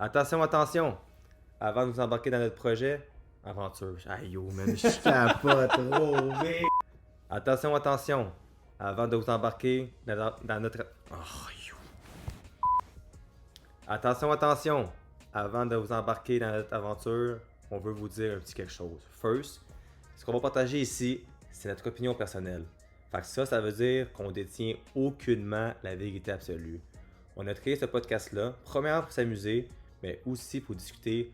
Attention, attention! Avant de vous embarquer dans notre projet, aventure. Aïe yo, man, je capote trop, mec! Attention, attention! Avant de vous embarquer dans notre... Oh, yo. Attention, attention! Avant de vous embarquer dans notre aventure, on veut vous dire un petit quelque chose. First, ce qu'on va partager ici, c'est notre opinion personnelle. Fait que ça veut dire qu'on détient aucunement la vérité absolue. On a créé ce podcast-là, premièrement pour s'amuser, mais aussi pour discuter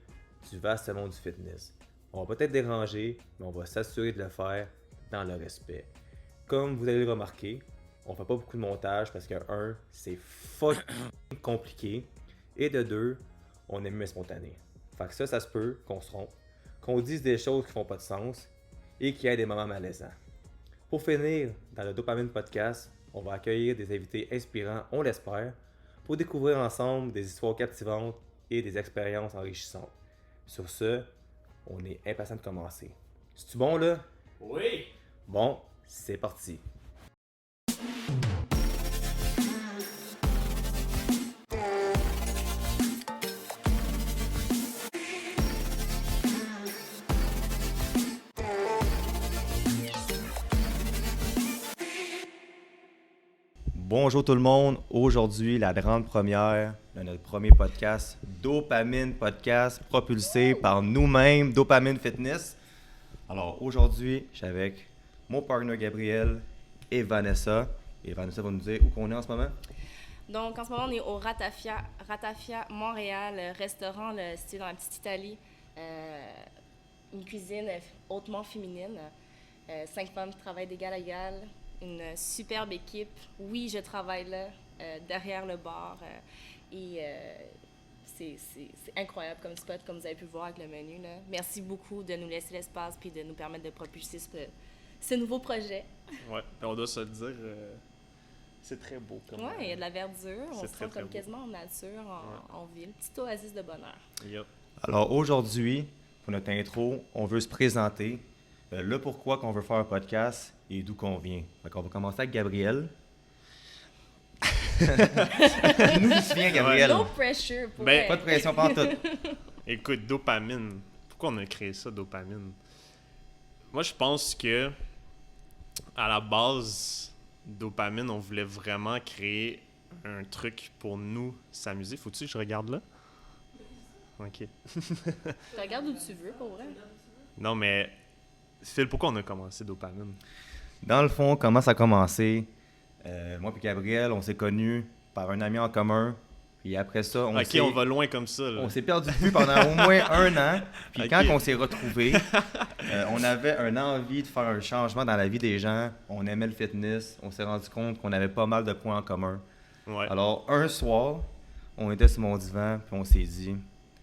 du vaste monde du fitness. On va peut-être déranger, mais on va s'assurer de le faire dans le respect. Comme vous allez le remarquer, on fait pas beaucoup de montage parce que, un, c'est fucking compliqué, et de deux, on est mieux spontané. Fait que ça se peut qu'on se trompe, qu'on dise des choses qui font pas de sens et qu'il y ait des moments malaisants. Pour finir, dans le Dopamine Podcast, on va accueillir des invités inspirants, on l'espère, pour découvrir ensemble des histoires captivantes et des expériences enrichissantes. Sur ce, on est impatient de commencer. C'est-tu bon là? Oui! Bon, c'est parti. Bonjour tout le monde, aujourd'hui la grande première de notre premier podcast, Dopamine Podcast, propulsé par nous-mêmes, Dopamine Fitness. Alors aujourd'hui, je suis avec mon partner Gabriel et Vanessa. Et Vanessa va nous dire où qu'on est en ce moment. Donc, en ce moment, on est au Ratafia Montréal, restaurant situé dans la petite Italie. Une cuisine hautement féminine. 5 femmes qui travaillent d'égal à égal. Une superbe équipe. Oui, je travaille là, derrière le bar. C'est incroyable comme spot, comme vous avez pu voir avec le menu, là. Merci beaucoup de nous laisser l'espace et de nous permettre de propulser ce nouveau projet. Ouais, on doit se le dire, c'est très beau. Oui, il y a de la verdure, on se sent comme beau. quasiment en nature, en ville. Petite oasis de bonheur. Yep. Alors aujourd'hui, pour notre intro, on veut se présenter. Le pourquoi qu'on veut faire un podcast et d'où qu'on vient. Fait qu'on va commencer avec Gabriel. Nous qui vient Gabriel. No pressure pour Ben, Pas de pression, pas en tout. Écoute, dopamine. Pourquoi on a créé ça, dopamine? Moi, je pense que à la base, dopamine, on voulait vraiment créer un truc pour nous s'amuser. Faut-tu que je regarde là? Ok. Tu regardes où tu veux, pour vrai. Non, mais Phil, pourquoi on a commencé dopamine? Dans le fond, comment ça a commencé? Moi et Gabriel, on s'est connus par un ami en commun. Puis après ça, On va loin comme ça, là. on s'est perdu de vue pendant au moins un an. Puis Ok. quand on s'est retrouvés, on avait une envie de faire un changement dans la vie des gens. On aimait le fitness. On s'est rendu compte qu'on avait pas mal de points en commun. Ouais. Alors, un soir, on était sur mon divan, puis on s'est dit,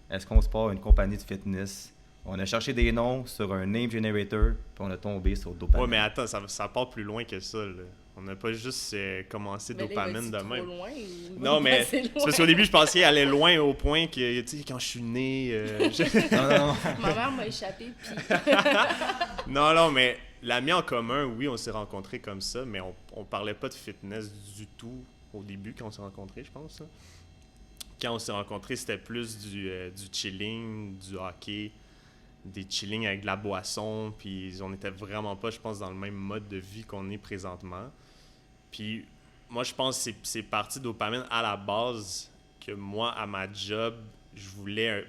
est-ce qu'on se part une compagnie de fitness? On a cherché des noms sur un name generator, puis on a tombé sur Dopamine. Ouais, mais attends, ça part plus loin que ça, là. On n'a pas juste commencé Mais là, dopamine de trop même. loin, ou Non, mais assez loin? c'est parce qu'au début, je pensais aller loin au point que, tu sais, quand je suis né... Non. Ma mère m'a échappé, puis Non, mais l'ami en commun, oui, on s'est rencontrés comme ça, mais on parlait pas de fitness du tout au début quand on s'est rencontrés, je pense. Hein. Quand on s'est rencontrés, c'était plus du chilling, du hockey, des chilling avec de la boisson, puis on était vraiment pas, je pense, dans le même mode de vie qu'on est présentement. Puis moi, je pense que c'est parti dopamine à la base que moi, à ma job, je voulais,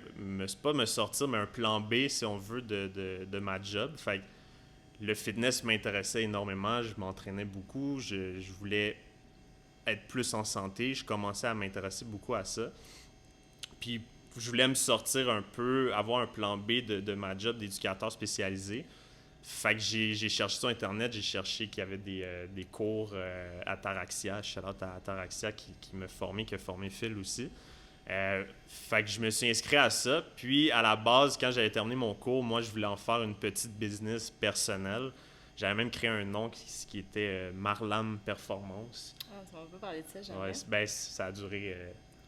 pas me sortir, mais un plan B, si on veut, de ma job. Fait que le fitness m'intéressait énormément, je m'entraînais beaucoup, je voulais être plus en santé, je commençais à m'intéresser beaucoup à ça. Puis je voulais me sortir un peu, avoir un plan B de ma job d'éducateur spécialisé. Fait que j'ai cherché sur Internet, j'ai cherché qu'il y avait des cours à Taraxia, shout-out à Taraxia qui m'a formé, qui a formé Phil aussi. Fait que je me suis inscrit à ça. Puis à la base, quand j'avais terminé mon cours, moi je voulais en faire une petite business personnelle. J'avais même créé un nom qui était Marlam Performance. Ah, tu m'as pas parlé de ça, jamais. Ouais, ben, ça a duré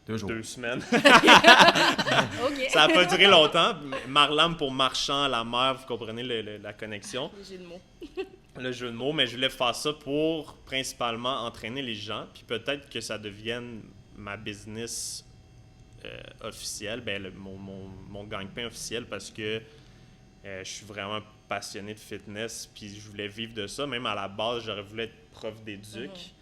2 jours. 2 semaines. OK. Ça n'a pas duré longtemps. Marlam pour marchand à la mer, vous comprenez la connexion. J'ai le mot. Le jeu de mots, mais je voulais faire ça pour principalement entraîner les gens, puis peut-être que ça devienne ma business officiel, mon gagne-pain officiel, parce que je suis vraiment passionné de fitness, puis je voulais vivre de ça. Même à la base, j'aurais voulu être prof d'éduc,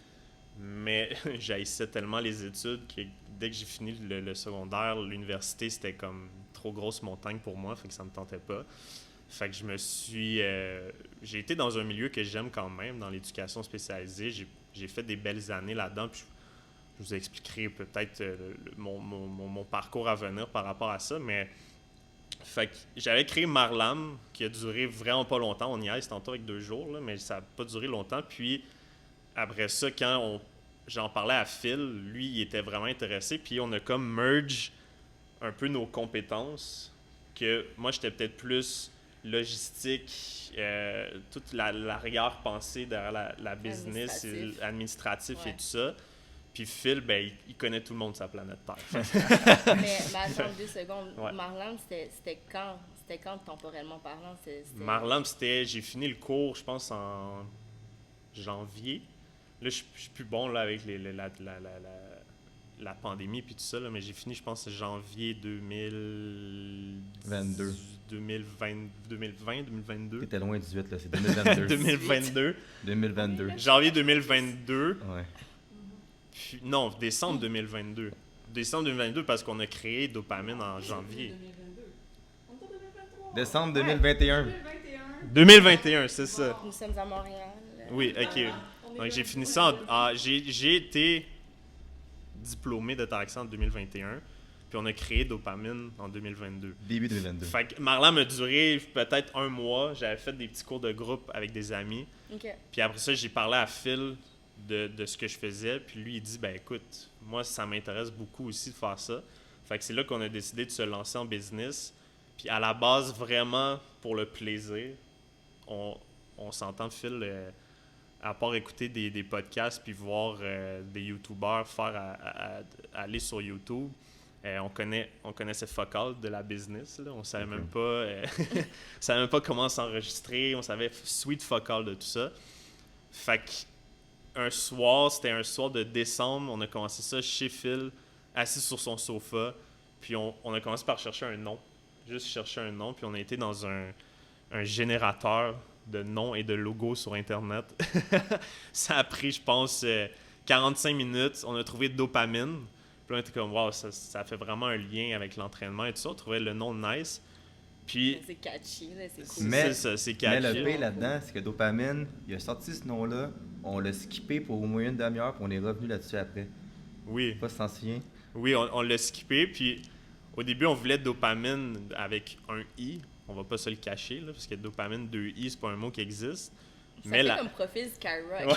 mais j'haïssais tellement les études que dès que j'ai fini le secondaire, l'université, c'était comme trop grosse montagne pour moi, fait que ça me tentait pas. Fait que j'ai été dans un milieu que j'aime quand même, dans l'éducation spécialisée. J'ai fait des belles années là-dedans, puis je vous expliquerai peut-être mon parcours à venir par rapport à ça, mais fait que j'avais créé Marlam, qui a duré vraiment pas longtemps. On y est tantôt avec 2 jours, là, mais ça n'a pas duré longtemps. Puis après ça, quand j'en parlais à Phil, lui, il était vraiment intéressé. Puis on a comme merge un peu nos compétences. Que moi, j'étais peut-être plus logistique, toute l'arrière-pensée derrière la business, administratif et tout ça. Puis Phil, il connaît tout le monde de sa planète Terre. mais attends 2 secondes. Ouais. Marlam, c'était quand? C'était quand, temporellement parlant? Marlam, j'ai fini le cours, je pense, en janvier. Là, je suis plus bon là, avec la pandémie puis tout ça, là, mais j'ai fini, je pense, janvier 2022. 2022. T'étais loin 18, là, c'est 2022. 2022. 2022. Janvier 2022. Ouais. Puis, non, décembre 2022. Décembre 2022 parce qu'on a créé Dopamine en janvier. Décembre 2021. 2021, c'est ça. Nous sommes à Montréal. Oui, ok. Donc j'ai fini ça j'ai été diplômé de taxi en 2021, puis on a créé Dopamine en 2022. Début 2022. Fait que Marlam a duré peut-être 1 mois. J'avais fait des petits cours de groupe avec des amis. Okay. Puis après ça, j'ai parlé à Phil de ce que je faisais, puis lui, il dit, écoute, moi, ça m'intéresse beaucoup aussi de faire ça. Fait que c'est là qu'on a décidé de se lancer en business. Puis à la base, vraiment, pour le plaisir, on s'entend, Phil, à part écouter des podcasts puis voir des YouTubers aller sur YouTube, on connaissait Focal de la business, là. On savait même pas savait même pas comment s'enregistrer, on savait Sweet Focal de tout ça. Fait que c'était un soir de décembre, on a commencé ça chez Phil, assis sur son sofa, puis on a commencé par chercher un nom. Juste chercher un nom, puis on a été dans un générateur de noms et de logos sur Internet. Ça a pris, je pense, 45 minutes. On a trouvé Dopamine. Puis on était comme, wow, ça fait vraiment un lien avec l'entraînement et tout ça. On trouvait le nom nice. Puis, c'est catchy, là, c'est cool. C'est catchy. Mais le pire là-dedans, c'est que Dopamine, il a sorti ce nom-là, on l'a skippé pour au moins une demi-heure, puis on est revenu là-dessus après. Oui. Je sais pas si t'en souviens. Oui, on l'a skippé, puis au début, on voulait Dopamine avec un I. On va pas se le cacher, là, parce que Dopamine 2I, c'est pas un mot qui existe. Ça fait comme profil Skyrock.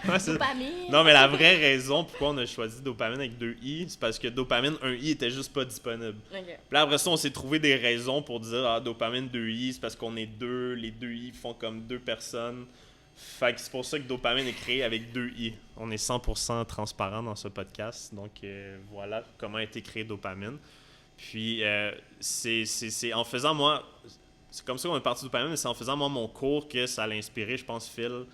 Ouais, Dopamine! Non, mais la vraie raison pourquoi on a choisi Dopamine avec 2I, c'est parce que Dopamine 1I était juste pas disponible. Okay. Puis là, après ça, on s'est trouvé des raisons pour dire Dopamine 2I, c'est parce qu'on est 2, les 2I font comme 2 personnes. Fait que c'est pour ça que Dopamine est créé avec 2I. On est 100% transparent dans ce podcast. Donc voilà comment a été créé Dopamine. Puis c'est en faisant moi... C'est comme ça qu'on est parti de Dopamine, mais c'est en faisant moi mon cours que ça l'a inspiré, je pense, Phil,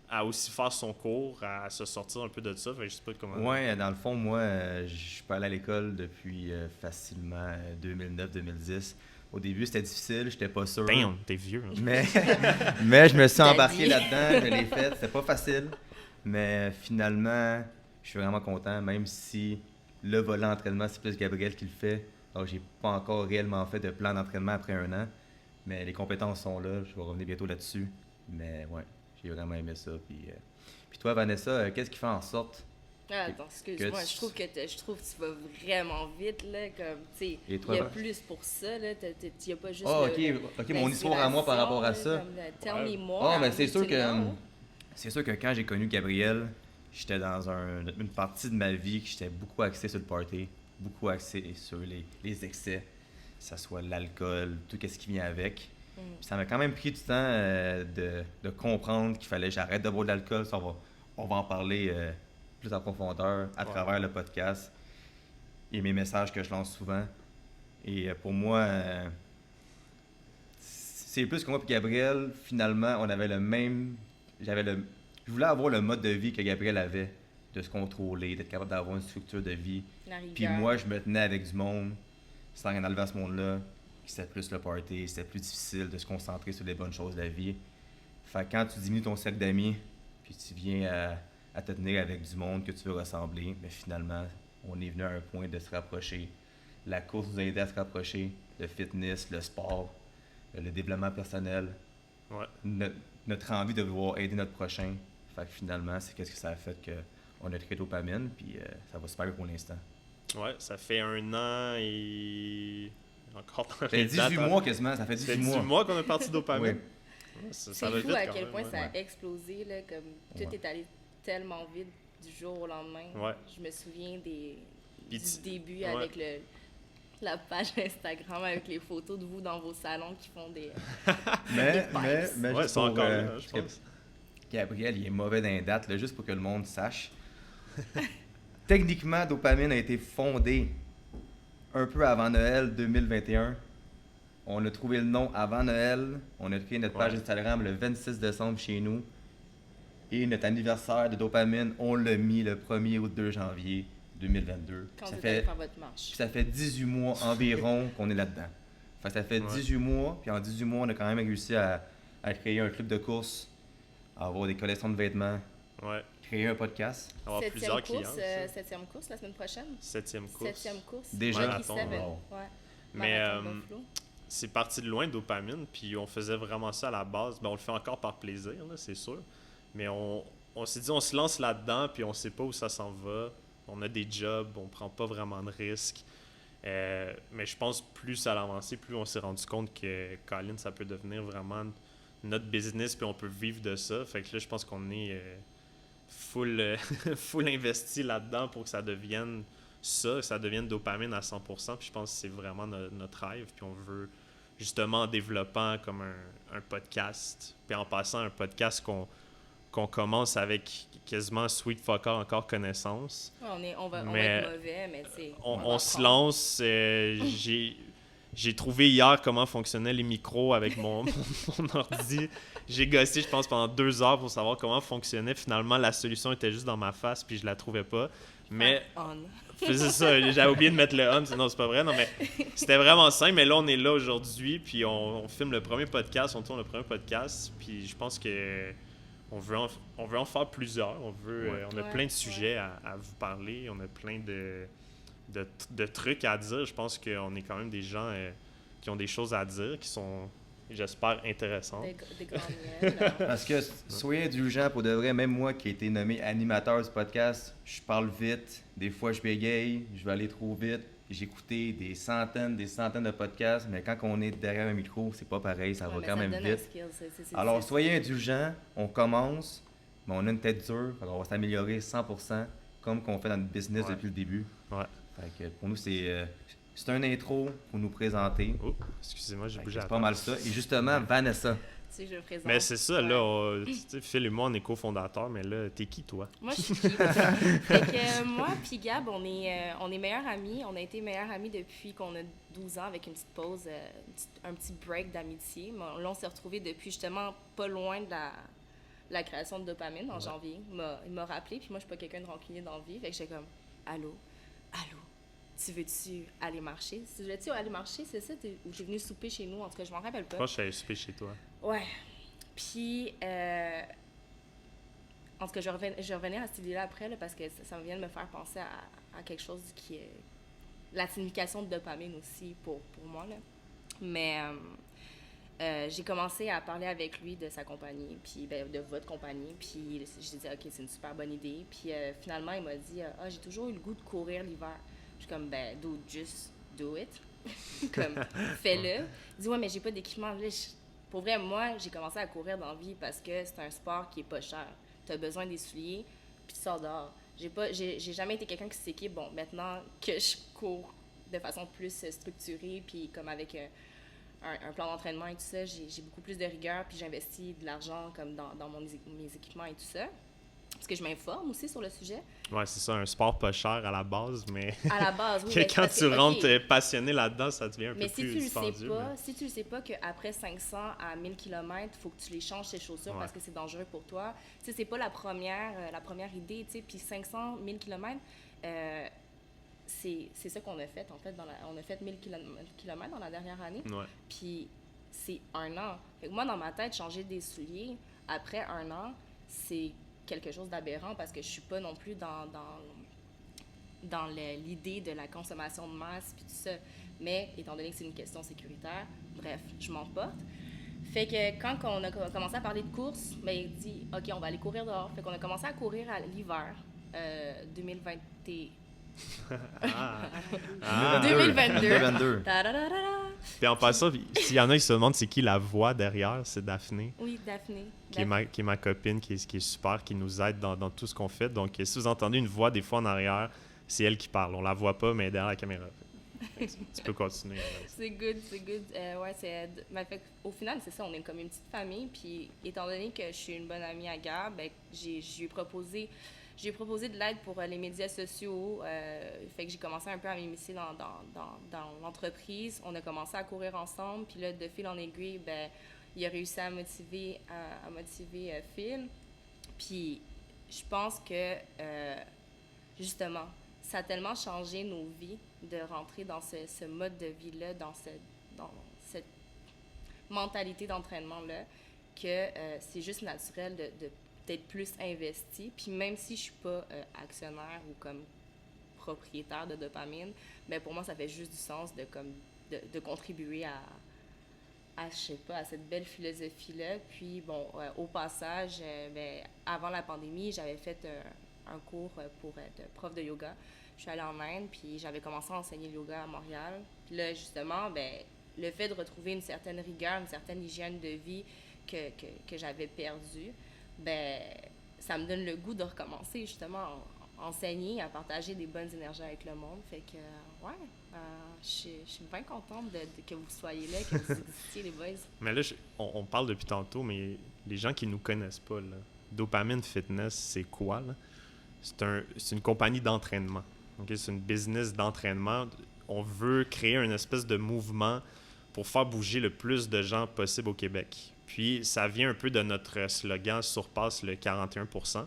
à aussi faire son cours, à se sortir un peu de ça. Fait que je sais pas comment... Ouais, dans le fond, moi, je suis pas allé à l'école depuis facilement 2009-2010. Au début, c'était difficile, j'étais pas sûr. Damn, t'es vieux. Hein. Mais je me suis embarqué là-dedans, je l'ai fait, c'était pas facile. Mais finalement, je suis vraiment content, même si le volet entraînement, c'est plus Gabriel qui le fait. Donc, j'ai pas encore réellement fait de plan d'entraînement après 1 an. Mais les compétences sont là, je vais revenir bientôt là-dessus. Mais ouais, j'ai vraiment aimé ça. Puis toi, Vanessa, qu'est-ce qui fait en sorte... Attends, excuse-moi, je trouve que tu vas vraiment vite, là, comme, tu sais, il y a plus pour ça, là, il n'y a pas juste ok, mon histoire à moi par rapport à ça. Mais c'est sûr que quand j'ai connu Gabriel, j'étais dans une partie de ma vie qui j'étais beaucoup axé sur le party, beaucoup axé sur les excès, que ce soit l'alcool, tout ce qui vient avec. Puis ça m'a quand même pris du temps de comprendre qu'il fallait que j'arrête de boire de l'alcool. Ça, on va en parler plus en profondeur à travers le podcast et mes messages que je lance souvent. Et pour moi, c'est plus que moi et Gabriel, finalement, on avait le même... Je voulais avoir le mode de vie que Gabriel avait. de se contrôler, d'être capable d'avoir une structure de vie. La rigueur. Puis moi, je me tenais avec du monde, sans rien enlever à ce monde-là, qui c'était plus le party, c'était plus difficile de se concentrer sur les bonnes choses de la vie. Fait que quand tu diminues ton cercle d'amis, puis tu viens à te tenir avec du monde que tu veux ressembler, mais finalement, on est venu à un point de se rapprocher. La course nous a aidé à se rapprocher, le fitness, le sport, le développement personnel, Ouais. notre envie de vouloir aider notre prochain. Fait que finalement, c'est qu'est-ce que ça a fait qu'on a créé Dopamine, puis ça va super bien pour l'instant. Ouais, ça fait 1 an et... Encore dans Ça fait les 18 dates, hein. mois quasiment, ça fait Ça fait 18 18 mois. mois qu'on a parti Dopamine. Ouais. Ouais, ça C'est va fou vite à quand quel même, point ouais. ça a explosé, là, comme tout Ouais. est allé tellement vite du jour au lendemain. Ouais. Je me souviens Puis du tu- début ouais. avec la page Instagram avec les photos de vous dans vos salons qui font des... Mais Ouais, juste ils sont pour, encore là, je parce que pense. Gabriel, il est mauvais dans les dates, là, juste pour que le monde sache. Techniquement, Dopamine a été fondé un peu avant Noël 2021. On a trouvé le nom avant Noël. On a créé notre page Ouais. Instagram le 26 décembre chez nous. Et notre anniversaire de Dopamine, on l'a mis le 1er ou 2 janvier 2022. Quand Ça vous allez fait, faire votre marche. puis ça fait 18 mois environ qu'on est là-dedans. Fait que ça fait Ouais. 18 mois, puis en 18 mois, on a quand même réussi à créer un club de course, à avoir des collections de vêtements, Ouais. créer un podcast. Avoir plusieurs clients. Course, ça. septième course la semaine prochaine. 7e course. Septième course. Déjà? Rocky Marathon, Seven. wow. Ouais. Mais Marathon Buffalo. c'est parti de loin, Dopamine, puis on faisait vraiment ça à la base. Ben, on le fait encore par plaisir, là, c'est sûr. Mais on s'est dit, on se lance là-dedans, puis on sait pas où ça s'en va. On a des jobs, on prend pas vraiment de risques. Mais je pense plus ça a avancé, plus on s'est rendu compte que Colin, ça peut devenir vraiment notre business, puis on peut vivre de ça. Fait que là, je pense qu'on est full, full investi là-dedans pour que ça devienne ça, que ça devienne Dopamine à 100%. Puis je pense que c'est vraiment notre rêve. Puis on veut, justement, en développant comme un podcast, puis en passant un podcast qu'on commence avec quasiment Sweet Fucker encore connaissance. Ouais, on va Mais être mauvais, mais c'est... On se lance. J'ai trouvé hier comment fonctionnaient les micros avec mon ordi. J'ai gossé, je pense, pendant 2 heures pour savoir comment fonctionnait. Finalement, la solution était juste dans ma face, puis je la trouvais pas. Mais c'est ça, j'avais oublié de mettre le on, sinon c'est pas vrai. Non, mais c'était vraiment simple. Mais là, on est là aujourd'hui, puis on filme le premier podcast, on tourne le premier podcast. Puis je pense que on veut en faire plusieurs. On a plein de sujets à vous parler. On a plein de trucs à dire. Je pense qu'on est quand même des gens qui ont des choses à dire, qui sont, j'espère, intéressantes. Des grands miels. Parce que soyez indulgents pour de vrai, même moi qui ai été nommé animateur du podcast, je parle vite, des fois je bégaye, je vais aller trop vite. J'ai écouté des centaines de podcasts, mais quand on est derrière un micro, c'est pas pareil, ça va mais quand ça même donne un vite. skill, Alors soyez indulgents, on commence, mais on a une tête dure, on va s'améliorer 100%, comme qu'on fait dans notre business Ouais. depuis le début. Ouais. Fait que pour nous, c'est un intro pour nous présenter. Oh, excusez-moi, j'ai Fait que bougé C'est la pas table. mal ça. Et justement, Vanessa. Tu sais, je présente. Mais c'est ça, là, Ouais. tu sais, Phil et moi, on est cofondateurs, mais là, t'es qui, toi? Moi, je suis qui? Fait que moi puis Gab, on est meilleurs amis. On a été meilleurs amis depuis qu'on a 12 ans avec une petite pause, un petit break d'amitié. Mais là, on s'est retrouvés depuis justement pas loin de la création de Dopamine en janvier. Il m'a rappelé, puis moi, je suis pas quelqu'un de rancunier dans la vie. Fait que j'étais comme, allô, tu veux-tu aller marcher? Tu veux-tu aller marcher, c'est ça? Ou t'es venu souper chez nous? En tout cas, je m'en rappelle pas. Je pense que je suis allé souper chez toi. Ouais. Puis, en tout cas, je revenais à cette idée-là après, là, parce que ça me vient de me faire penser à quelque chose qui est la signification de dopamine aussi pour moi, là. Mais j'ai commencé à parler avec lui de sa compagnie, puis de votre compagnie, puis j'ai dit, OK, c'est une super bonne idée. Puis finalement, il m'a dit, j'ai toujours eu le goût de courir l'hiver. Je suis comme, dude, just do it. Comme, fais-le. Il dit, ouais, mais j'ai pas d'équipement. Là, pour vrai, moi, j'ai commencé à courir dans la vie parce que c'est un sport qui est pas cher. Tu as besoin des souliers, puis tu sors dehors. J'ai jamais été quelqu'un qui s'équipe. Bon, maintenant que je cours de façon plus structurée, puis comme avec un plan d'entraînement et tout ça, j'ai beaucoup plus de rigueur, puis j'investis de l'argent comme dans mes équipements et tout ça. parce que je m'informe aussi sur le sujet. Ouais, c'est ça, un sport pas cher à la base, mais À la base, oui. quand tu rentres passionné là-dedans, ça devient un peu plus dispendieux. Si tu le sais pas qu'après 500 à 1000 km, il faut que tu les changes tes chaussures parce que c'est dangereux pour toi. Tu sais, c'est pas la première idée, tu sais. Puis 500, 1000 km, c'est ça qu'on a fait, en fait. On a fait 1000 km dans la dernière année. Ouais. Puis c'est 1 an. Fait que moi, dans ma tête, changer des souliers après 1 an, c'est quelque chose d'aberrant parce que je suis pas non plus dans l'idée de la consommation de masse puis tout ça. Mais étant donné que c'est une question sécuritaire, bref, je m'emporte. Fait que quand on a commencé à parler de course, ben, il dit « OK, on va aller courir dehors ». Fait qu'on a commencé à courir à l'hiver 2022. 2022. Puis en passant, s'il y en a qui se demandent c'est qui la voix derrière, c'est Daphné. Oui, Daphné. Qui est ma copine, qui est super, qui nous aide dans tout ce qu'on fait. Donc, si vous entendez une voix des fois en arrière, c'est elle qui parle. On la voit pas, mais elle est derrière la caméra. Tu peux continuer. C'est good. Au final, c'est ça, on est comme une petite famille. Puis, étant donné que je suis une bonne amie à Gab, ben, j'ai proposé de l'aide pour les médias sociaux. Fait que j'ai commencé un peu à m'immiscer dans l'entreprise. On a commencé à courir ensemble. Puis là, de fil en aiguille, ben, il a réussi à motiver Phil. Puis je pense que, justement, ça a tellement changé nos vies de rentrer dans ce mode de vie-là, dans cette mentalité d'entraînement-là, que c'est juste naturel d'être plus investi. Puis même si je suis pas actionnaire ou comme propriétaire de Dopamine, mais pour moi, ça fait juste du sens de contribuer à je sais pas, à cette belle philosophie-là. Puis bon, au passage, avant la pandémie, j'avais fait un cours pour être prof de yoga. Je suis allée en Inde, puis j'avais commencé à enseigner le yoga à Montréal. Puis là, justement, le fait de retrouver une certaine rigueur, une certaine hygiène de vie que j'avais perdue, ça me donne le goût de recommencer, justement, à enseigner, à partager des bonnes énergies avec le monde. Fait que, je suis bien contente que vous soyez là, que vous existiez, les boys. Mais là, on parle depuis tantôt, mais les gens qui nous connaissent pas, là, Dopamine Fitness, c'est quoi, là? C'est une compagnie d'entraînement. Okay? C'est une business d'entraînement. On veut créer une espèce de mouvement pour faire bouger le plus de gens possible au Québec. Puis, ça vient un peu de notre slogan « Surpasse le 41%»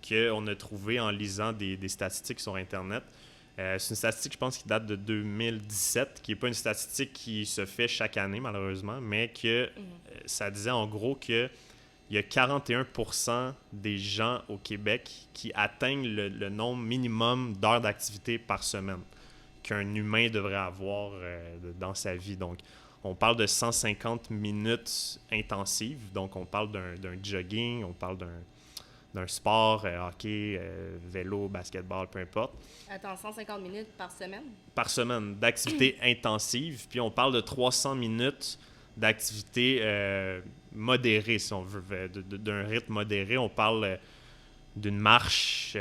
qu'on a trouvé en lisant des statistiques sur Internet. C'est une statistique, je pense, qui date de 2017, qui n'est pas une statistique qui se fait chaque année, malheureusement, mais que ça disait en gros qu'il y a 41% des gens au Québec qui atteignent le nombre minimum d'heures d'activité par semaine qu'un humain devrait avoir dans sa vie. Donc, on parle de 150 minutes intensives. Donc, on parle d'un jogging, on parle d'un sport, hockey, vélo, basketball, peu importe. Attends, 150 minutes par semaine? Par semaine d'activité intensive. Puis on parle de 300 minutes d'activité modérée, si on veut, d'un rythme modéré. On parle d'une marche,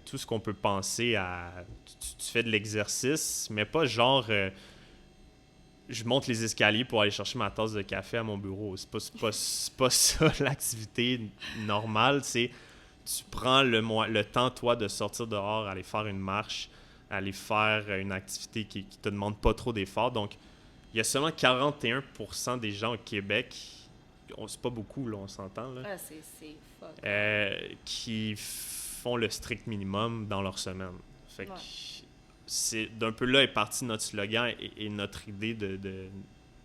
tout ce qu'on peut penser à... Tu fais de l'exercice, mais pas genre... je monte les escaliers pour aller chercher ma tasse de café à mon bureau. C'est pas ça l'activité normale. C'est tu prends le temps, toi, de sortir dehors, aller faire une marche, aller faire une activité qui te demande pas trop d'efforts. Donc, il y a seulement 41% des gens au Québec, c'est pas beaucoup, là, on s'entend, là, c'est fuck. qui font le strict minimum dans leur semaine. Fait que ouais. D'un peu là est parti notre slogan et notre idée de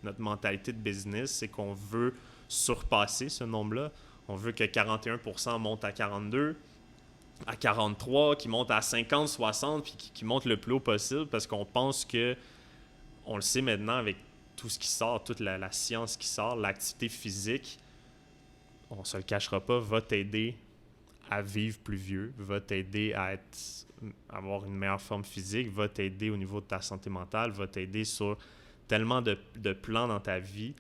notre mentalité de business, c'est qu'on veut surpasser ce nombre-là. On veut que 41% monte à 42, à 43, qui monte à 50, 60, puis qui monte le plus haut possible parce qu'on pense que, on le sait maintenant avec tout ce qui sort, toute la science qui sort, l'activité physique, on se le cachera pas, va t'aider à vivre plus vieux, va t'aider à avoir une meilleure forme physique, va t'aider au niveau de ta santé mentale, va t'aider sur tellement de plans dans ta vie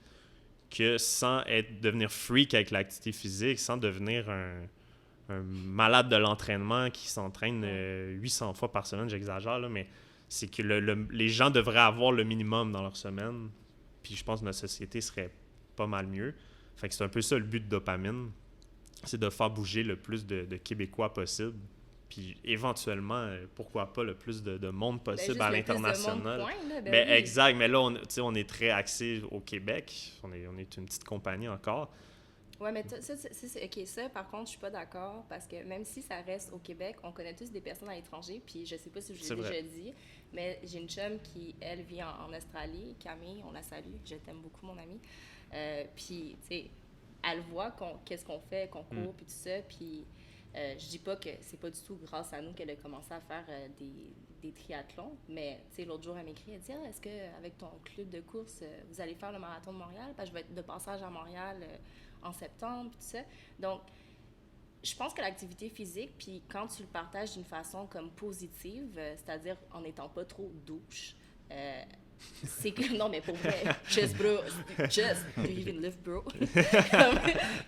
que sans devenir freak avec l'activité physique, sans devenir un malade de l'entraînement qui s'entraîne 800 fois par semaine, j'exagère, là, mais c'est que les gens devraient avoir le minimum dans leur semaine. Puis je pense que notre société serait pas mal mieux. Fait que c'est un peu ça le but de Dopamine. c'est de faire bouger le plus de Québécois possible. Puis éventuellement, pourquoi pas le plus de monde possible à l'international. Mais oui. Exact, mais là, on est très axé au Québec. On est une petite compagnie encore. Ouais, mais ça, par contre, je suis pas d'accord parce que même si ça reste au Québec, on connaît tous des personnes à l'étranger. Puis je sais pas si je l'ai déjà dit, mais j'ai une chum qui, elle, vit en Australie. Camille, on la salue. Je t'aime beaucoup, mon amie. Puis, tu sais, elle voit qu'est-ce qu'on fait, qu'on court, puis tout ça. Puis, je dis pas que c'est pas du tout grâce à nous qu'elle a commencé à faire des triathlons, mais tu sais, l'autre jour, elle m'écrit, elle dit « Est-ce qu'avec ton club de course, vous allez faire le marathon de Montréal? Parce que je vais être de passage à Montréal en septembre, puis tout ça. » Donc, je pense que l'activité physique, puis quand tu le partages d'une façon comme positive, c'est-à-dire en n'étant pas trop douche, c'est que, non, mais pour vrai, just bro, just, do you even live bro?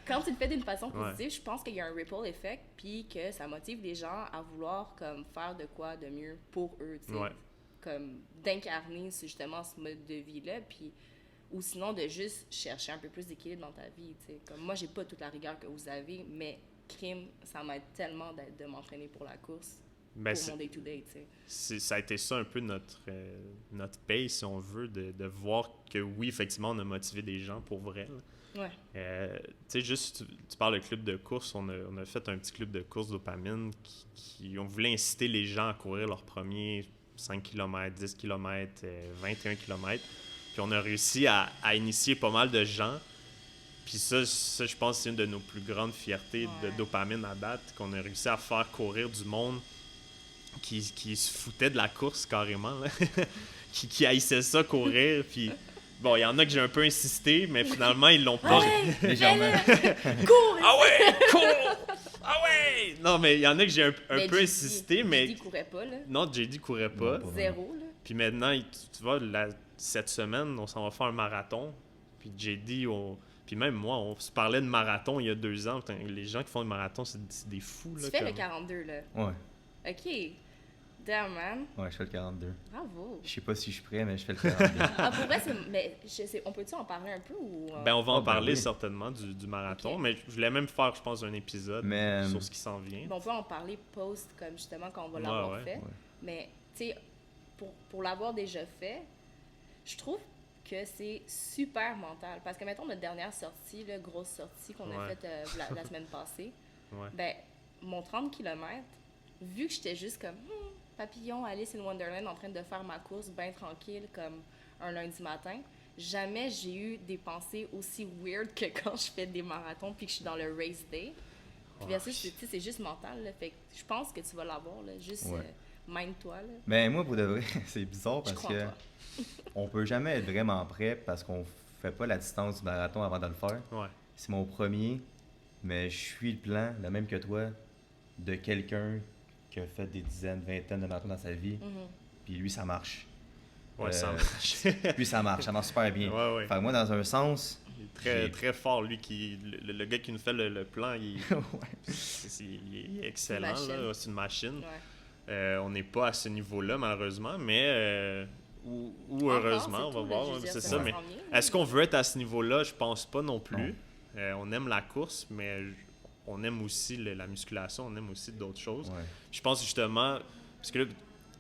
Quand tu le fais d'une façon positive, je pense qu'il y a un ripple effect, puis que ça motive les gens à vouloir comme faire de quoi de mieux pour eux, tu sais, comme d'incarner justement ce mode de vie-là, puis ou sinon de juste chercher un peu plus d'équilibre dans ta vie, tu sais. Comme moi, j'ai pas toute la rigueur que vous avez, mais crime, ça m'aide tellement de m'entraîner pour la course. Ben, pour mon day-to-day, tu sais. Ça a été ça un peu notre paye, si on veut, de voir que oui, effectivement, on a motivé des gens pour vrai. Ouais. Tu sais, juste, tu parles de club de course, on a fait un petit club de course dopamine on voulait inciter les gens à courir leurs premiers 5 km, 10 km, 21 km. Puis on a réussi à initier pas mal de gens. Puis ça, je pense, c'est une de nos plus grandes fiertés de dopamine à date, qu'on a réussi à faire courir du monde qui se foutait de la course carrément, là. qui haïssait ça courir, puis bon, il y en a que j'ai un peu insisté, mais finalement ils l'ont pas légèrement. Cours! Ah ouais, cours! Ah ouais! Non, mais il y en a que j'ai un peu insisté, mais JD courait pas, là. Non, JD courait pas. Non, zéro, là. Puis maintenant, tu vois, cette semaine, on s'en va faire un marathon, puis JD, puis même moi, on se parlait de marathon il y a 2 ans. Putain, les gens qui font le marathon, c'est des fous, là. Tu fais le 42, là? Ouais. OK. Damn, man. Ouais, je fais le 42. Bravo. Je sais pas si je suis prêt, mais je fais le 42. Pour vrai, mais on peut-tu en parler un peu ou... Ben, on va en parler certainement du marathon, mais je voulais même faire, je pense, un épisode sur ce qui s'en vient. Bon, on peut en parler post, comme justement, quand on va l'avoir fait. Ouais. Mais, tu sais, pour l'avoir déjà fait, je trouve que c'est super mental. Parce que, mettons, notre dernière sortie, la grosse sortie qu'on a faite la semaine passée, ben, mon 30 km, vu que j'étais juste comme papillon, Alice in Wonderland, en train de faire ma course bien tranquille, comme un lundi matin, jamais j'ai eu des pensées aussi weird que quand je fais des marathons puis que je suis dans le race day. Puis bien sûr, c'est juste mental, là. Fait que je pense que tu vas l'avoir, là. Juste mind-toi, là. Ben, moi, pour de vrai, c'est bizarre parce que on peut jamais être vraiment prêt parce qu'on fait pas la distance du marathon avant de le faire. Ouais. C'est mon premier, mais je suis le plan, le même que toi, de quelqu'un qui a fait des dizaines, vingtaines de marathons dans sa vie, puis lui, ça marche. Ouais, ça marche. Lui, ça march super bien. Ouais. Fait que moi, dans un sens... Il est très fort, lui, le gars qui nous fait le plan, il est excellent, là. C'est une machine. Ouais. On n'est pas à ce niveau-là, malheureusement, mais... ou heureusement, on va voir. C'est ça, mais est-ce qu'on veut être à ce niveau-là? Je pense pas non plus. On aime la course, mais... on aime aussi la musculation, on aime aussi d'autres choses. Ouais. Je pense justement, parce que là,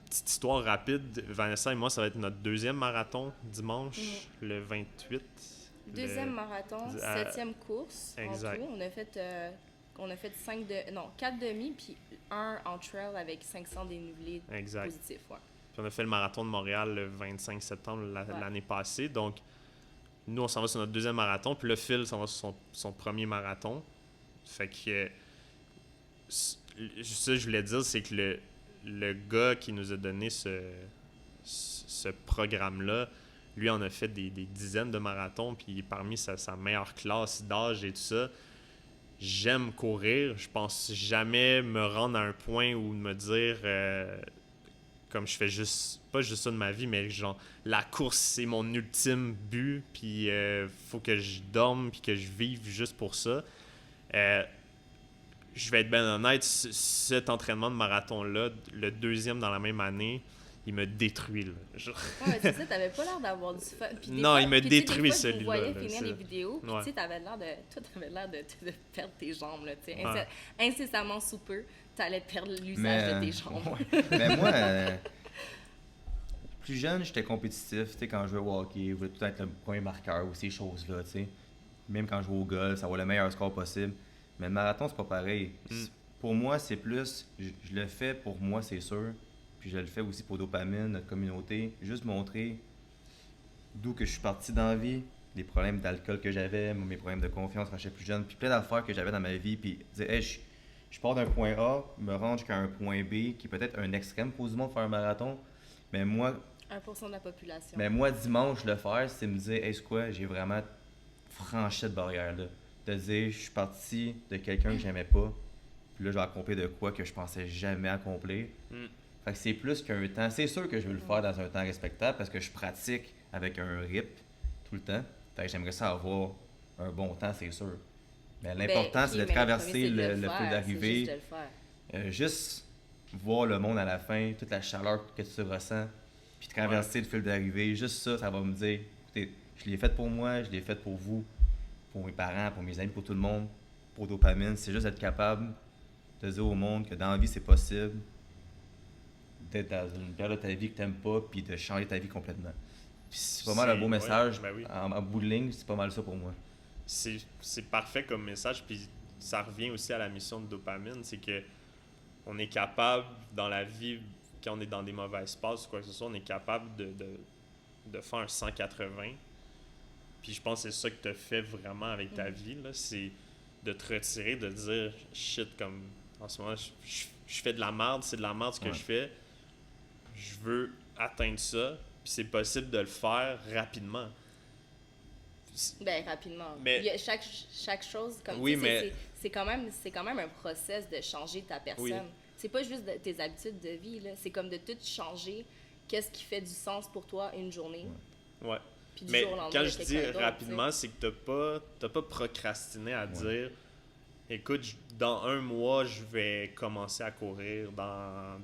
petite histoire rapide, Vanessa et moi, ça va être notre 2e marathon dimanche, le 28. Deuxième marathon, 7e course. Exact. En tout. On a fait 4 demi, puis 1 en trail avec 500 dénivelés positifs. Ouais. Puis on a fait le marathon de Montréal le 25 septembre l'année passée. Donc, nous, on s'en va sur notre 2e marathon, puis le Phil s'en va sur son premier marathon. Fait que ça, je voulais dire, c'est que le gars qui nous a donné ce programme-là, lui en a fait des dizaines de marathons, puis il est parmi sa meilleure classe d'âge et tout ça. J'aime courir, je pense jamais me rendre à un point où me dire comme je fais pas juste ça de ma vie, mais genre la course c'est mon ultime but, puis faut que je dorme puis que je vive juste pour ça. Je vais être bien honnête, cet entraînement de marathon-là, le 2e dans la même année, il me détruit, là. Genre... Ouais, c'est ça, t'avais pas l'air d'avoir du fun. Puis des Non, fois, il me puis tu sais, détruit, des fois, je celui-là, vous voyais là, finir c'est- les vidéos, puis Ouais. tu sais, t'avais l'air de... Toi, t'avais l'air de perdre tes jambes, là, tu sais. Ouais. Incessamment sous peu, t'allais perdre l'usage Mais, de tes jambes. ouais. Mais moi, plus jeune, j'étais compétitif. Tu sais, quand je jouais au hockey, je voulais tout être le premier marqueur ou ces choses-là, tu sais. Même quand je jouais au golf, avoir le meilleur score possible. Mais le marathon, c'est pas pareil. Mm. Pour moi, c'est plus... Je le fais pour moi, c'est sûr. Puis je le fais aussi pour Dopamine, notre communauté. Juste montrer d'où que je suis parti dans la vie, les problèmes d'alcool que j'avais, mes problèmes de confiance quand j'étais plus jeune, puis plein d'affaires que j'avais dans ma vie. Puis dire, hey, je pars d'un point A, me rendre jusqu'à un point B, qui est peut-être un extrême pour du monde de faire un marathon. Mais moi, 1% de la population. dimanche, le faire, c'est me dire, hey, c'est quoi, j'ai vraiment franchi cette barrière-là. De dire, je suis parti de quelqu'un que j'aimais pas, puis là, j'ai accompli de quoi que je pensais jamais accomplir. Mm. Fait que c'est plus qu'un temps. C'est sûr que je veux le faire dans un temps respectable parce que je pratique avec un RIP tout le temps. Fait que j'aimerais ça avoir un bon temps, c'est sûr. Mais l'important, c'est de traverser le feu d'arrivée. Juste de le faire. Juste voir le monde à la fin, toute la chaleur que tu ressens, puis traverser le fil d'arrivée. Juste ça, ça va me dire, écoutez, je l'ai fait pour moi, je l'ai fait pour vous, pour mes parents, pour mes amis, pour tout le monde, pour Dopamine. C'est juste être capable de dire au monde que dans la vie, c'est possible d'être dans une période de ta vie que tu n'aimes pas, puis de changer ta vie complètement. Puis c'est pas mal un beau message. Ben oui. En bout de ligne, c'est pas mal ça pour moi. C'est parfait comme message, puis ça revient aussi à la mission de Dopamine, c'est que on est capable, dans la vie, quand on est dans des mauvaises passes ou quoi que ce soit, on est capable de faire un 180. Puis je pense que c'est ça que tu as fait vraiment avec ta vie, là, c'est de te retirer, de dire « shit, comme en ce moment, je fais de la merde, c'est de la merde ce que Ouais. je fais, je veux atteindre ça, puis c'est possible de le faire rapidement. » Ben, rapidement. Mais- Il y a chaque chose, comme Oui, tu sais, mais- c'est quand même un process de changer ta personne. Oui. C'est pas juste tes habitudes de vie, là. C'est comme de tout changer. Qu'est-ce qui fait du sens pour toi une journée? Ouais. Puis du Mais jour au lendemain, quand il y a je dis quelqu'un d'autre, rapidement, c'est que t'as pas procrastiné à dire écoute, dans un mois, je vais commencer à courir. Dans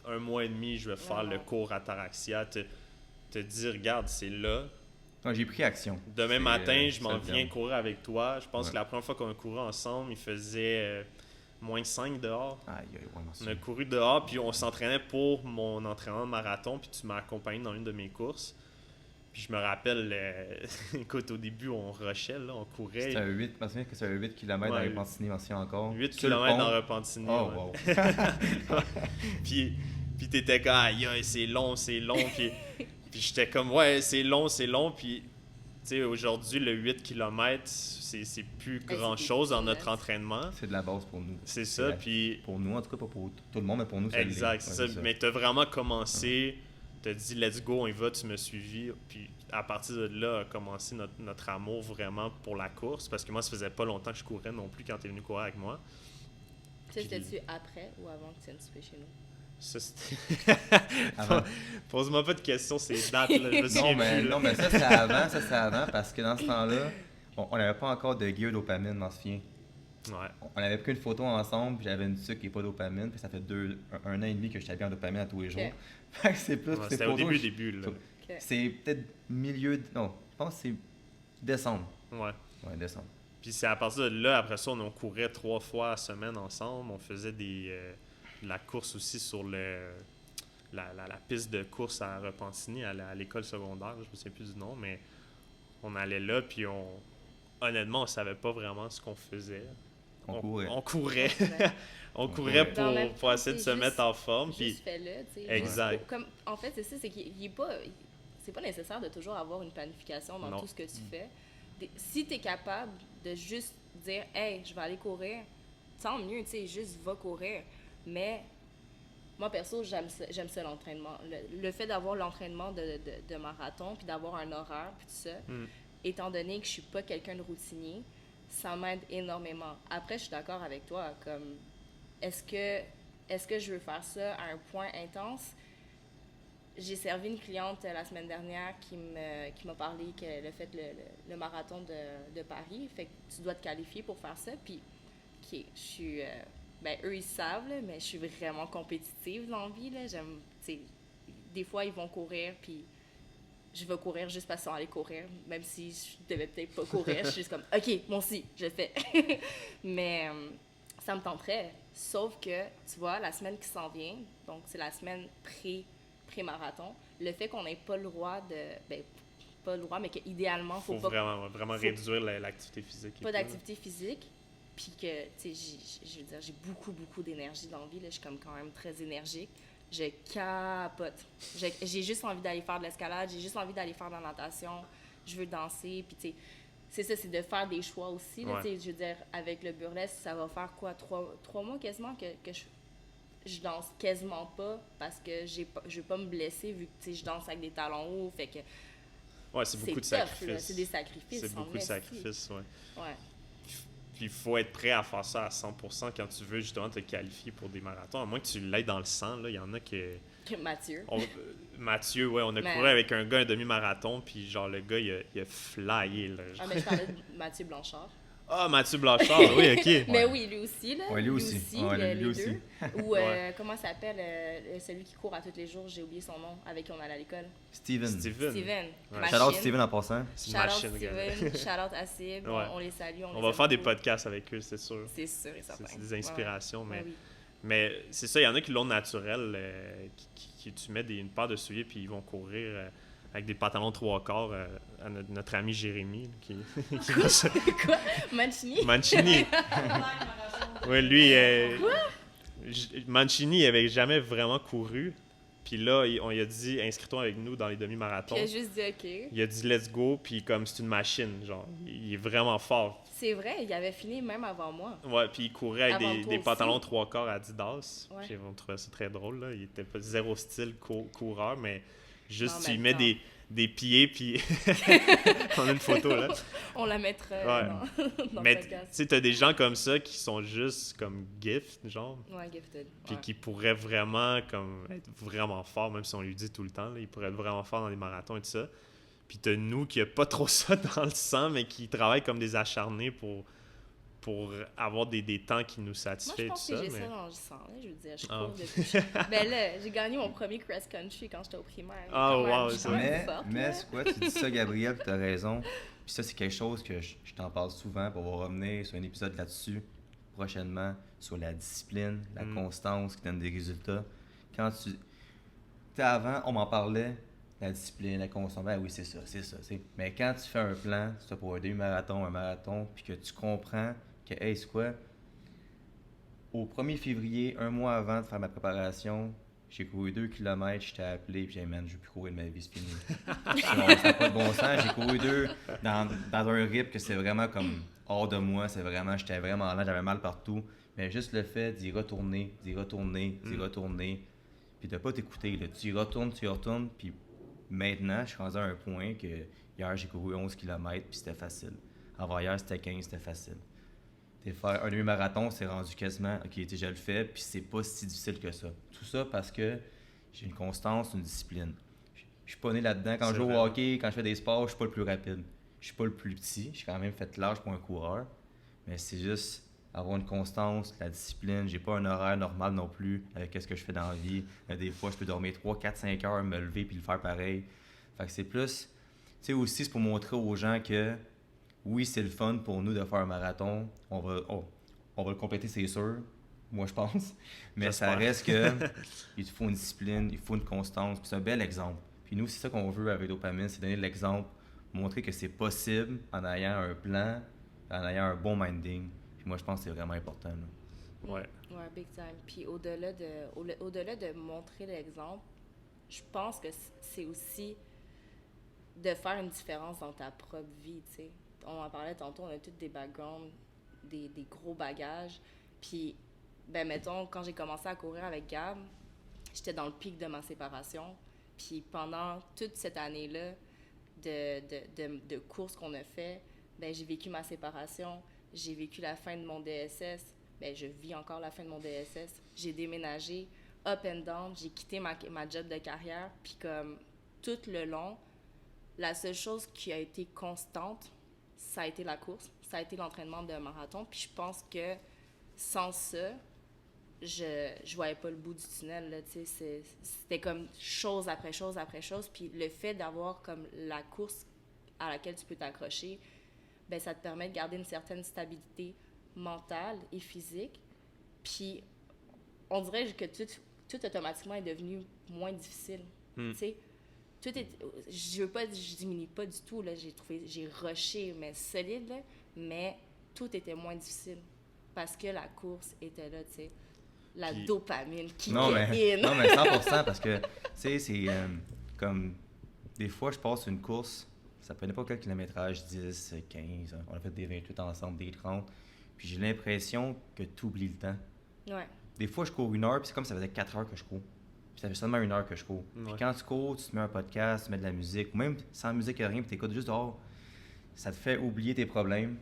un mois et demi, je vais faire Non, le non. cours Ataraxia. Te dire, regarde, c'est là. Non, j'ai pris action. Demain C'est, matin, je ça m'en le viens terme. courir avec toi. Je pense Ouais. que la première fois qu'on a couru ensemble, il faisait moins 5 dehors. Aïe, aïe, ouais, merci. On a couru dehors, puis on s'entraînait pour mon entraînement de marathon, puis tu m'as accompagné dans une de mes courses. Puis je me rappelle, écoute, au début, on rushait, là, on courait. C'était un 8, je me souviens que c'était un 8 km Ouais, dans les Pantini ancien encore. 8 Sur le km pont. dans Repentigny. Oh, ouais. wow. Puis t'étais comme, aïe, aïe, c'est long. Puis j'étais comme, ouais, c'est long. Puis, tu sais, aujourd'hui, le 8 km, c'est plus c'est grand des chose dans peanuts. notre entraînement. C'est de la base pour nous. C'est ça, la- puis. Pour nous, en tout cas, pas pour tout le monde, mais pour nous, c'est Exact, c'est ça. Mais t'as vraiment commencé, t'as dit let's go, on y va, tu m'as suivi. Puis à partir de là a commencé notre amour vraiment pour la course. Parce que moi, ça faisait pas longtemps que je courais non plus quand t'es venu courir avec moi. Tu sais, c'était-tu après ou avant que tu viennes souper chez nous? Ça, c'était. Avant. Pose-moi pas de questions, c'est date, là. Je me souviens plus, là. Non, mais ça, c'est avant, parce que dans ce temps-là, on n'avait pas encore de gear Dopamine, je m'en souviens. Ouais. On avait pris une photo ensemble, puis j'avais une tuque qui n'est pas Dopamine, puis ça fait un an et demi que je t'habille en Dopamine à tous les jours. Ok. Fait que c'est plus Ouais, ces c'était au photos, début, là. Ok. C'est peut-être non, je pense que c'est décembre. Ouais. Ouais, décembre. Puis c'est à partir de là, après ça, on courait 3 fois à semaine ensemble. On faisait de la course aussi sur la piste de course à Repentigny, à l'école secondaire. Je me souviens plus du nom, mais on allait là, puis honnêtement, on savait pas vraiment ce qu'on faisait. On courait. On courait. Ouais. On courait courait. Dans le même pour essayer de temps, se c'est mettre en forme. Juste Puis fais-le, tu sais. Exact. Juste comme, en fait, c'est ça, c'est qu'il est pas... C'est pas nécessaire de toujours avoir une planification dans Non. tout ce que tu fais. Si tu es capable de juste dire « Hey, je vais aller courir », tant mieux, tu sais, juste va courir. Mais moi, perso, j'aime ça l'entraînement. Le fait d'avoir l'entraînement de marathon, puis d'avoir un horaire, puis tout ça, étant donné que je suis pas quelqu'un de routinier, ça m'aide énormément. Après, je suis d'accord avec toi, comme, est-ce que je veux faire ça à un point intense? J'ai servi une cliente la semaine dernière qui m'a parlé qu'elle a fait le marathon de Paris. Fait que tu dois te qualifier pour faire ça. Puis, OK, je suis... ben, eux, ils savent, là, mais je suis vraiment compétitive dans la vie, là. J'aime, tu sais, des fois, ils vont courir, puis je vais courir juste parce qu'ils sont allés courir, même si je devais peut-être pas courir. Je suis juste comme, OK, moi aussi, je le fais. Mais ça me tenterait. Sauf que, tu vois, la semaine qui s'en vient, donc c'est la semaine pré-marathon, le fait qu'on n'ait pas le droit de... Ben, pas le droit, mais qu'idéalement, faut pas... vraiment réduire l'activité physique. Pas d'activité physique. Puis que, tu sais, je veux dire, j'ai beaucoup d'énergie dans la vie. Là. Je suis comme quand même très énergique. Je capote. J'ai juste envie d'aller faire de l'escalade. J'ai juste envie d'aller faire de la natation. Je veux danser. Puis, tu sais, c'est ça, c'est de faire des choix aussi. Là, je veux dire, avec le burlesque, ça va faire quoi? 3 mois quasiment que je danse quasiment pas parce que je veux pas me blesser vu que, tu sais, je danse avec des talons hauts. Fait que... Ouais, c'est beaucoup de sacrifices. C'est des sacrifices. C'est beaucoup de sacrifices, ouais. Puis il faut être prêt à faire ça à 100% quand tu veux justement te qualifier pour des marathons. À moins que tu l'aies dans le sang, là, il y en a qui... Mathieu, ouais, on a couru avec un gars un demi-marathon, puis genre le gars, il a flyé, là. Ah, mais je parlais de Mathieu Blanchard. Ah, Mathieu Blanchard, oui, OK. Mais oui, lui aussi, là. Ouais, lui aussi. Les lui aussi. deux. Ou, comment ça s'appelle, celui qui court à tous les jours, j'ai oublié son nom, avec qui on allait à l'école. Steven. Ouais. Shout-out Steven en passant. C'est une machine, Steven, shout-out Assib, ouais. on les salue. On va faire des podcasts avec eux, c'est sûr. C'est sûr et certain. C'est des inspirations, ouais. Mais c'est ça, il y en a qui l'ont naturel, qui tu mets une paire de souliers, puis ils vont courir... avec des pantalons 3/4 à notre ami Jérémy. Quoi? Mancini? Mancini. Oui, lui... Mancini, il avait jamais vraiment couru. Puis là, on lui a dit, inscris-toi avec nous dans les demi-marathons. Puis il a juste dit OK. Il a dit, let's go, puis comme c'est une machine, genre, il est vraiment fort. C'est vrai, il avait fini même avant moi. Ouais, puis il courait avec des pantalons 3/4 Adidas. Ouais. On trouvait ça très drôle, là. Il était pas zéro style coureur, mais juste, tu lui temps. mets des pieds, puis on a une photo, là. On la mettra dans mais le podcast. tu sais, t'as des gens comme ça qui sont juste comme gift, genre. Ouais, gifted. Puis qui pourraient vraiment comme être vraiment forts, même si on lui dit tout le temps, là, ils pourraient être vraiment forts dans les marathons et tout ça. Puis t'as nous qui a pas trop ça dans le sang, mais qui travaillent comme des acharnés pour avoir des temps qui nous satisfait. Moi, je pense que j'ai ça dans le sang. Là, je veux dire, je cours depuis... Ben là, j'ai gagné mon premier cross-country quand j'étais au primaire. Wow, mais c'est quoi? Tu dis ça, Gabriel, puis t'as raison. Puis ça, c'est quelque chose que je t'en parle souvent, puis on va revenir sur un épisode là-dessus prochainement, sur la discipline, la constance qui donne des résultats. Quand tu... avant, on m'en parlait, la discipline, la constance, ben oui, c'est ça. Mais quand tu fais un plan, c'est pour un demi-marathon, un marathon, puis que tu comprends que, hey, c'est quoi? Au 1er février, un mois avant de faire ma préparation, j'ai couru 2 km, je t'ai appelé, puis j'ai dit, man, je veux plus courir de ma vie, c'est fini. Ça n'a pas de bon sens. J'ai couru 2 dans un rythme que c'est vraiment comme hors de moi, j'étais vraiment là, j'avais mal partout. Mais juste le fait d'y retourner, puis de ne pas t'écouter, là. Tu y retournes, puis maintenant, je suis rendu à un point que hier, j'ai couru 11 km, puis c'était facile. Avant hier, c'était 15, c'était facile. Faire un demi-marathon, c'est rendu quasiment, OK, je le fais, puis c'est pas si difficile que ça. Tout ça parce que j'ai une constance, une discipline. Je suis pas né là-dedans. Quand je joue au hockey, quand je fais des sports, je suis pas le plus rapide. Je suis pas le plus petit. J'ai quand même fait large pour un coureur. Mais c'est juste avoir une constance, la discipline. J'ai pas un horaire normal non plus avec ce que je fais dans la vie. Des fois, je peux dormir 3, 4, 5 heures, me lever puis le faire pareil. Fait que c'est plus... Tu sais, aussi, c'est pour montrer aux gens que oui, c'est le fun pour nous de faire un marathon. On va le compléter, c'est sûr. Moi, je pense. Mais ça reste que il faut une discipline, il faut une constance. Puis c'est un bel exemple. Puis nous, c'est ça qu'on veut avec Dopamine, c'est donner l'exemple, montrer que c'est possible en ayant un plan, en ayant un bon minding. Puis moi, je pense que c'est vraiment important. Là. Ouais, big time. Puis au-delà de montrer l'exemple, je pense que c'est aussi de faire une différence dans ta propre vie, tu sais. On en parlait tantôt, on a tous des backgrounds, des gros bagages. Puis, ben mettons, quand j'ai commencé à courir avec Gab, j'étais dans le pic de ma séparation. Puis pendant toute cette année-là de courses qu'on a fait, ben j'ai vécu ma séparation, j'ai vécu la fin de mon DSS, ben je vis encore la fin de mon DSS. J'ai déménagé, up and down, j'ai quitté ma job de carrière. Puis comme tout le long, la seule chose qui a été constante, ça a été la course, ça a été l'entraînement de marathon. Puis je pense que sans ça, je voyais pas le bout du tunnel, là, tu sais. C'était comme chose après chose après chose. Puis le fait d'avoir comme la course à laquelle tu peux t'accrocher, ben ça te permet de garder une certaine stabilité mentale et physique. Puis on dirait que tout automatiquement est devenu moins difficile. Tu sais, je diminue pas du tout, là, j'ai rushé, mais solide, là, mais tout était moins difficile parce que la course était là, tu sais. La dopamine qui non, mais 100%, parce que, tu sais, c'est comme, des fois, je passe une course, ça peut n'importe quel kilométrage, 10, 15, on a fait des 28 ensemble, des 30, puis j'ai l'impression que tu oublies le temps. Ouais. Des fois, je cours 1 heure, puis c'est comme ça faisait 4 heures que je cours. Puis ça fait seulement 1 heure que je cours. Puis quand tu cours, tu te mets un podcast, tu mets de la musique, ou même sans musique, rien, puis tu écoutes juste dehors, ça te fait oublier tes problèmes.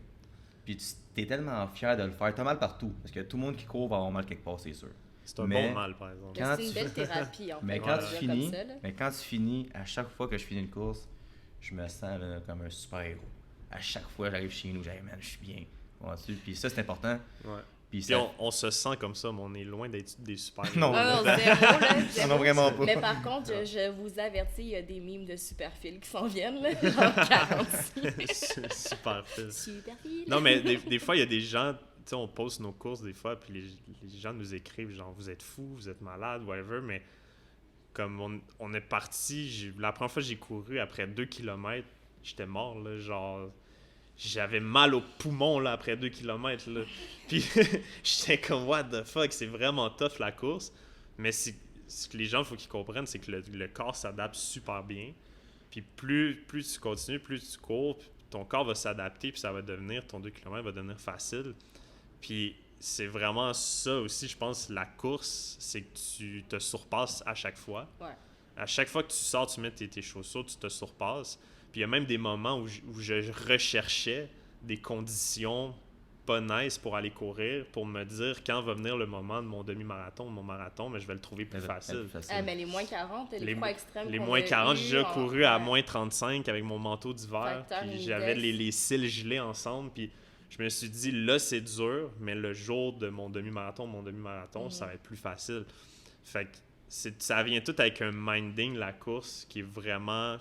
Puis tu es tellement fier de le faire. Tu as mal partout, parce que tout le monde qui court va avoir mal quelque part, c'est sûr. C'est un bon mal, par exemple. C'est une belle thérapie, en fait. Mais quand tu finis, à chaque fois que je finis une course, je me sens là, comme un super-héros. À chaque fois, j'arrive chez nous, man, je suis bien. Puis ça, c'est important. Ouais. Puis on se sent comme ça, mais on est loin d'être des super-héros. Non, zéro. Non, vraiment pas. Mais par contre, je vous avertis, il y a des mimes de Superphil qui s'en viennent, là, genre 46. Superphil. Superphil. Non, mais des fois, il y a des gens, tu sais, on poste nos courses des fois, puis les gens nous écrivent, genre, vous êtes fous, vous êtes malade, whatever, mais comme on est parti, la première fois que j'ai couru, après 2 km, j'étais mort, là, genre... J'avais mal aux poumons là, après 2 km. Là. Puis j'étais comme, what the fuck, c'est vraiment tough la course. Mais ce que les gens, il faut qu'ils comprennent, c'est que le corps s'adapte super bien. Puis plus tu continues, plus tu cours, ton corps va s'adapter, puis ça va devenir, ton 2 km va devenir facile. Puis c'est vraiment ça aussi, je pense, la course, c'est que tu te surpasses à chaque fois. Ouais. À chaque fois que tu sors, tu mets tes chaussures, tu te surpasses. Puis il y a même des moments où je recherchais des conditions pas nice pour aller courir, pour me dire quand va venir le moment de mon demi-marathon, de mon marathon, mais je vais le trouver plus facile. Mais les moins 40, les froids extrêmes. Les moins 40, j'ai déjà couru à moins 35 avec mon manteau d'hiver. Puis j'avais les cils gelés ensemble. Puis je me suis dit, là, c'est dur, mais le jour de mon demi-marathon, ça va être plus facile. Fait que ça vient tout avec un minding, la course, qui est vraiment...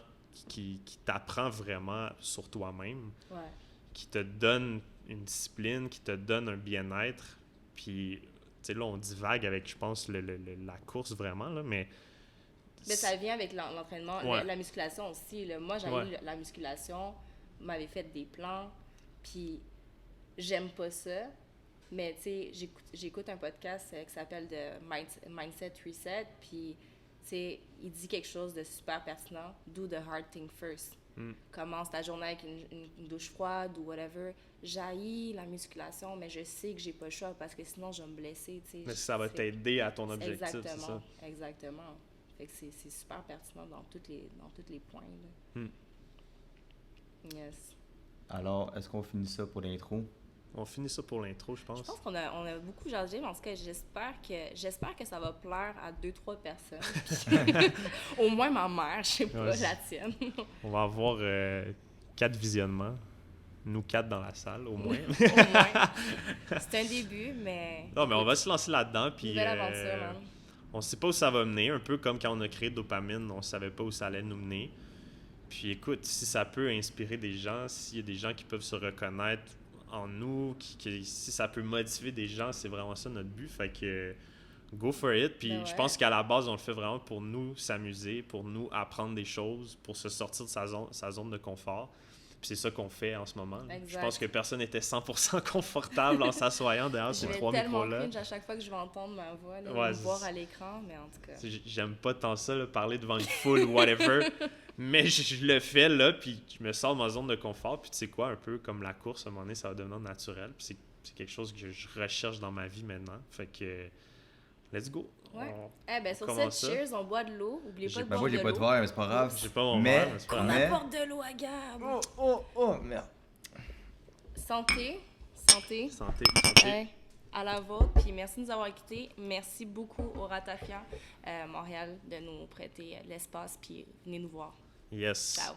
qui t'apprend vraiment sur toi-même, qui te donne une discipline, qui te donne un bien-être. Puis, tu sais, là, on divague avec, je pense, la course vraiment, là, mais ça vient avec l'entraînement, la musculation aussi. Là. Moi, j'avais eu la musculation, m'avait fait des plans, puis j'aime pas ça, mais tu sais, j'écoute un podcast qui s'appelle The Mindset Reset, puis il dit quelque chose de super pertinent. Do the hard thing first. Commence ta journée avec une douche froide ou whatever. J'haïs la musculation, mais je sais que j'ai pas le choix parce que sinon je vais me blesser. Mais ça va t'aider à ton objectif, c'est ça? Exactement. Fait que c'est super pertinent dans tous les points. Là. Yes. Alors, est-ce qu'on finit ça pour l'intro? On finit ça pour l'intro, je pense. Je pense qu'on a beaucoup jasé, mais en tout cas, j'espère que ça va plaire à 2-3 personnes. Au moins ma mère, je sais pas, la tienne. On va avoir 4 visionnements. Nous 4 dans la salle, au moins. Au moins. C'est un début, mais... Non, mais on va se lancer là-dedans. Puis, nouvelle aventure, man. On sait pas où ça va mener. Un peu comme quand on a créé Dopamine, on savait pas où ça allait nous mener. Puis écoute, si ça peut inspirer des gens, s'il y a des gens qui peuvent se reconnaître en nous, si ça peut motiver des gens, c'est vraiment ça notre but. Fait que go for it. Puis je pense qu'à la base, on le fait vraiment pour nous s'amuser, pour nous apprendre des choses, pour se sortir de sa zone de confort. Puis c'est ça qu'on fait en ce moment. Je pense que personne n'était 100% confortable en s'assoyant derrière ces 3 micros-là. Je vais tellement cringe à chaque fois que je vais entendre ma voix, là, me voir à l'écran, mais en tout cas... J'aime pas tant ça, là, parler devant une foule ou whatever, mais je le fais là, puis je me sors de ma zone de confort, puis tu sais quoi, un peu comme la course, à un moment donné, ça va devenir naturel, puis c'est quelque chose que je recherche dans ma vie maintenant. Fait que, let's go! Ouais. Sur ce, cheers, on boit de l'eau. Oubliez pas de boire de l'eau. Moi, j'ai pas de verre, mais c'est pas grave. J'ai pas mon verre, mais c'est pas grave. On apporte de l'eau à Gab. Oh, merde. Santé. Santé. À la vôtre. Puis merci de nous avoir écoutés. Merci beaucoup au Ratafia Montréal de nous prêter l'espace. Puis venez nous voir. Yes. Ciao.